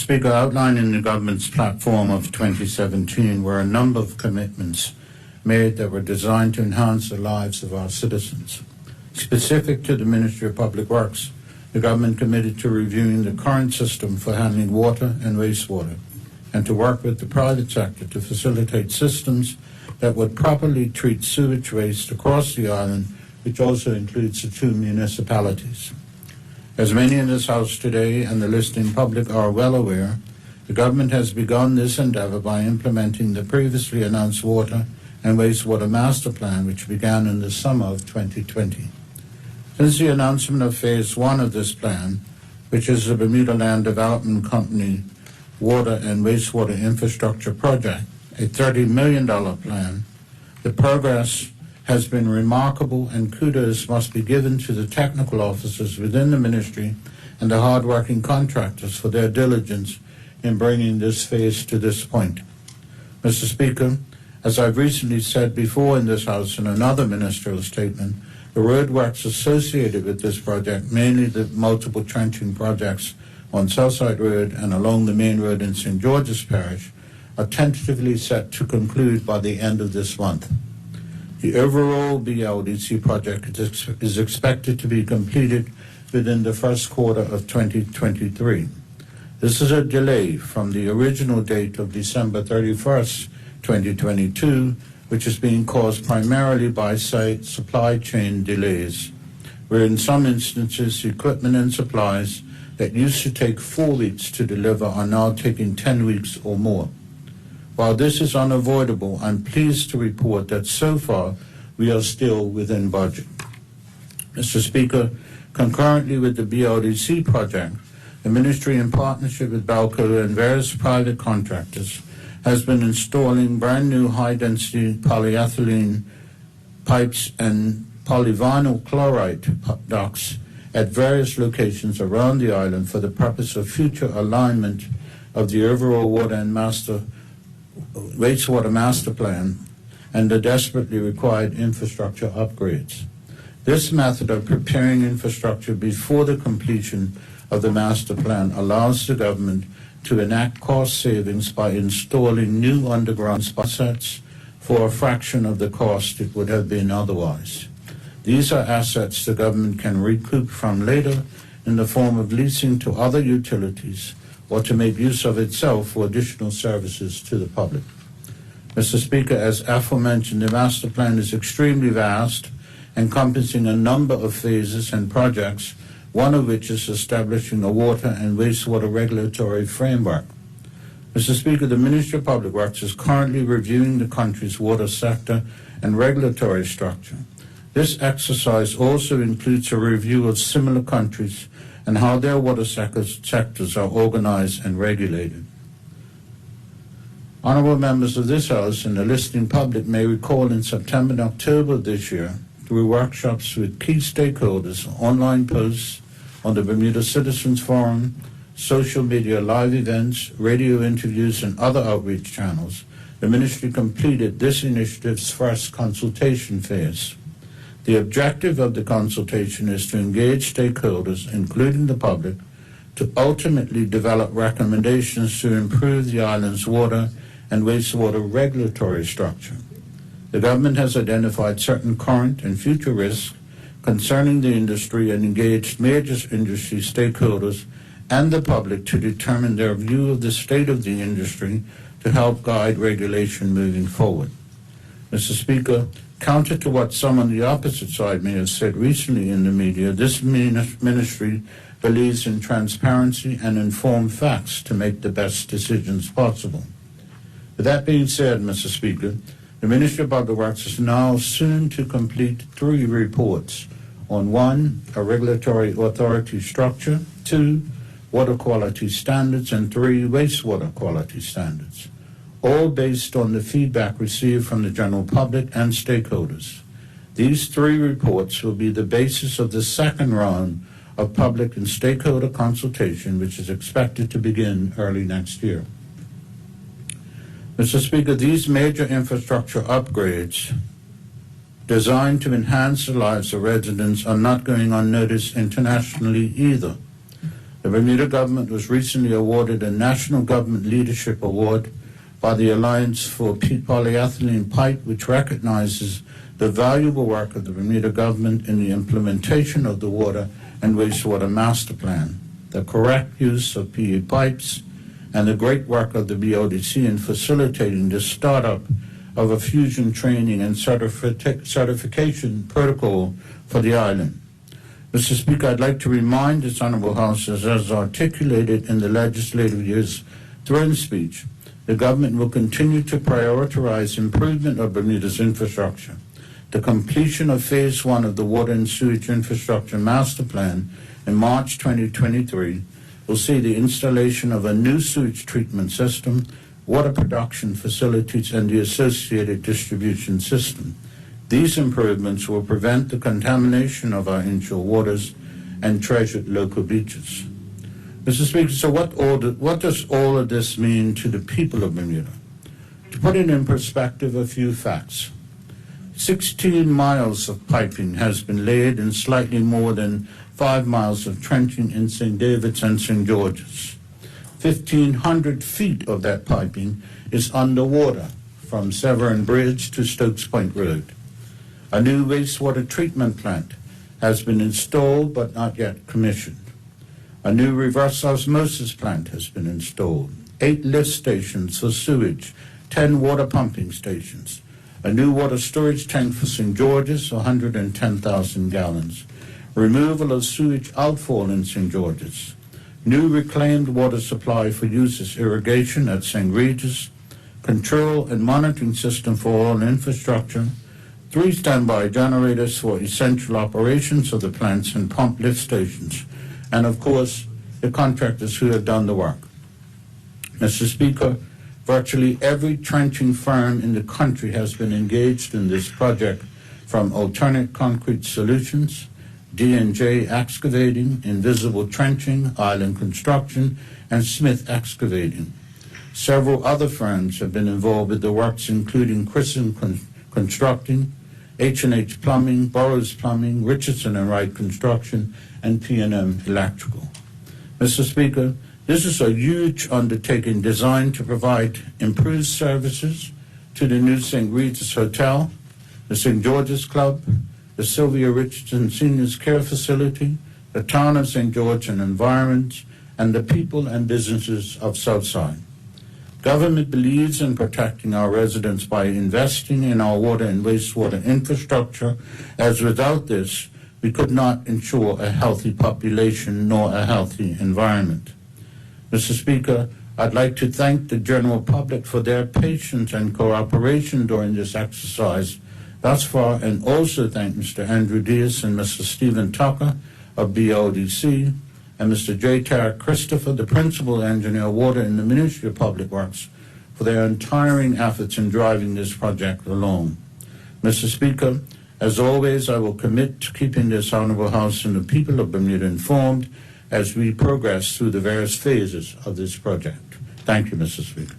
Speaker, outlined in the government's platform of 2017 were a number of commitments made that were designed to enhance the lives of our citizens. Specific to the Ministry of Public Works, the government committed to reviewing the current system for handling water and wastewater and to work with the private sector to facilitate systems that would properly treat sewage waste across the island, which also includes the 2 municipalities. As many in this House today and the listening public are well aware, the government has begun this endeavor by implementing the previously announced Water and Wastewater Masterplan, which began in the summer of 2020. Since the announcement of Phase 1 of this plan, which is the Bermuda Land Development Company Water and Wastewater Infrastructure Project, a $30 million plan, the progress has been remarkable, and kudos must be given to the technical officers within the ministry and the hard-working contractors for their diligence in bringing this phase to this point. Mr. Speaker, as I've recently said before in this House in another ministerial statement, the roadworks associated with this project, mainly the multiple trenching projects on Southside Road and along the main road in St. George's Parish, are tentatively set to conclude by the end of this month. The overall BLDC project is expected to be completed within the first quarter of 2023. This is a delay from the original date of December 31st, 2022, which is being caused primarily by supply chain delays, where in some instances equipment and supplies that used to take 4 weeks to deliver are now taking 10 weeks or more. While this is unavoidable, I'm pleased to report that so far we are still within budget. Mr. Speaker, concurrently with the BLDC project, the Ministry, in partnership with Balco and various private contractors, has been installing brand new high-density polyethylene pipes and polyvinyl chloride ducts at various locations around the island for the purpose of future alignment of the overall water and Wastewater Masterplan and the desperately required infrastructure upgrades. This method of preparing infrastructure before the completion of the master plan allows the government to enact cost savings by installing new underground sets for a fraction of the cost it would have been otherwise. These are assets the government can recoup from later in the form of leasing to other utilities or to make use of itself for additional services to the public. Mr. Speaker, as aforementioned, the master plan is extremely vast, encompassing a number of phases and projects, one of which is establishing a water and wastewater regulatory framework. Mr. Speaker, the Ministry of Public Works is currently reviewing the country's water sector and regulatory structure. This exercise also includes a review of similar countries and how their water sectors are organized and regulated. Honorable members of this House and the listening public may recall in September and October of this year, through workshops with key stakeholders, online posts on the Bermuda Citizens Forum, social media live events, radio interviews, and other outreach channels, the Ministry completed this initiative's first consultation phase. The objective of the consultation is to engage stakeholders, including the public, to ultimately develop recommendations to improve the island's water and wastewater regulatory structure. The government has identified certain current and future risks concerning the industry and engaged major industry stakeholders and the public to determine their view of the state of the industry to help guide regulation moving forward. Mr. Speaker, counter to what some on the opposite side may have said recently in the media, this ministry believes in transparency and informed facts to make the best decisions possible. With that being said, Mr. Speaker, the Ministry of Public Works is now soon to complete 3 reports on 1, a regulatory authority structure, 2, water quality standards, and 3, wastewater quality standards, all based on the feedback received from the general public and stakeholders. These 3 reports will be the basis of the second round of public and stakeholder consultation, which is expected to begin early next year. Mr. Speaker, these major infrastructure upgrades designed to enhance the lives of residents are not going unnoticed internationally either. The The Bermuda government was recently awarded a National Government Leadership Award by the Alliance for Polyethylene Pipe, which recognizes the valuable work of the Bermuda government in the implementation of the Water and Wastewater Masterplan, the correct use of PE pipes, and the great work of the BODC in facilitating the startup of a fusion training and certification protocol for the island. Mr. Speaker, I'd like to remind this Honorable House, as articulated in the Legislative Year's throne speech, the government will continue to prioritize improvement of Bermuda's infrastructure. The completion of Phase 1 of the Water and Sewage Infrastructure Master Plan in March 2023 will see the installation of a new sewage treatment system, water production facilities, and the associated distribution system. These improvements will prevent the contamination of our inshore waters and treasured local beaches. Mr. Speaker, so what does all of this mean to the people of Bermuda? To put it in perspective, a few facts. 16 miles of piping has been laid and slightly more than 5 miles of trenching in St. David's and St. George's. 1,500 feet of that piping is underwater from Severn Bridge to Stokes Point Road. A new wastewater treatment plant has been installed but not yet commissioned. A new reverse osmosis plant has been installed. 8 lift stations for sewage, 10 water pumping stations. A new water storage tank for St. George's, 110,000 gallons. Removal of sewage outfall in St. George's. New reclaimed water supply for use as irrigation at St. Regis. Control and monitoring system for all infrastructure. 3 standby generators for essential operations of the plants and pump lift stations. And, of course, the contractors who have done the work. Mr. Speaker, virtually every trenching firm in the country has been engaged in this project, from Alternate Concrete Solutions, D&J Excavating, Invisible Trenching, Island Construction, and Smith Excavating. Several other firms have been involved with the works, including Christen Constructing, H&H Plumbing, Burrows Plumbing, Richardson and Wright Construction, and P&M Electrical. Mr. Speaker, this is a huge undertaking designed to provide improved services to the new St. Regis Hotel, the St. George's Club, the Sylvia Richardson Seniors Care Facility, the town of St. George and environs, and the people and businesses of Southside. Government believes in protecting our residents by investing in our water and wastewater infrastructure, as without this, we could not ensure a healthy population nor a healthy environment. Mr. Speaker, I'd like to thank the general public for their patience and cooperation during this exercise thus far, and also thank Mr. Andrew Diaz and Mr. Stephen Tucker of BODC, and Mr. J. Tara Christopher, the Principal Engineer Water in the Ministry of Public Works, for their untiring efforts in driving this project along. Mr. Speaker, as always, I will commit to keeping this Honorable House and the people of Bermuda informed as we progress through the various phases of this project. Thank you, Mr. Speaker.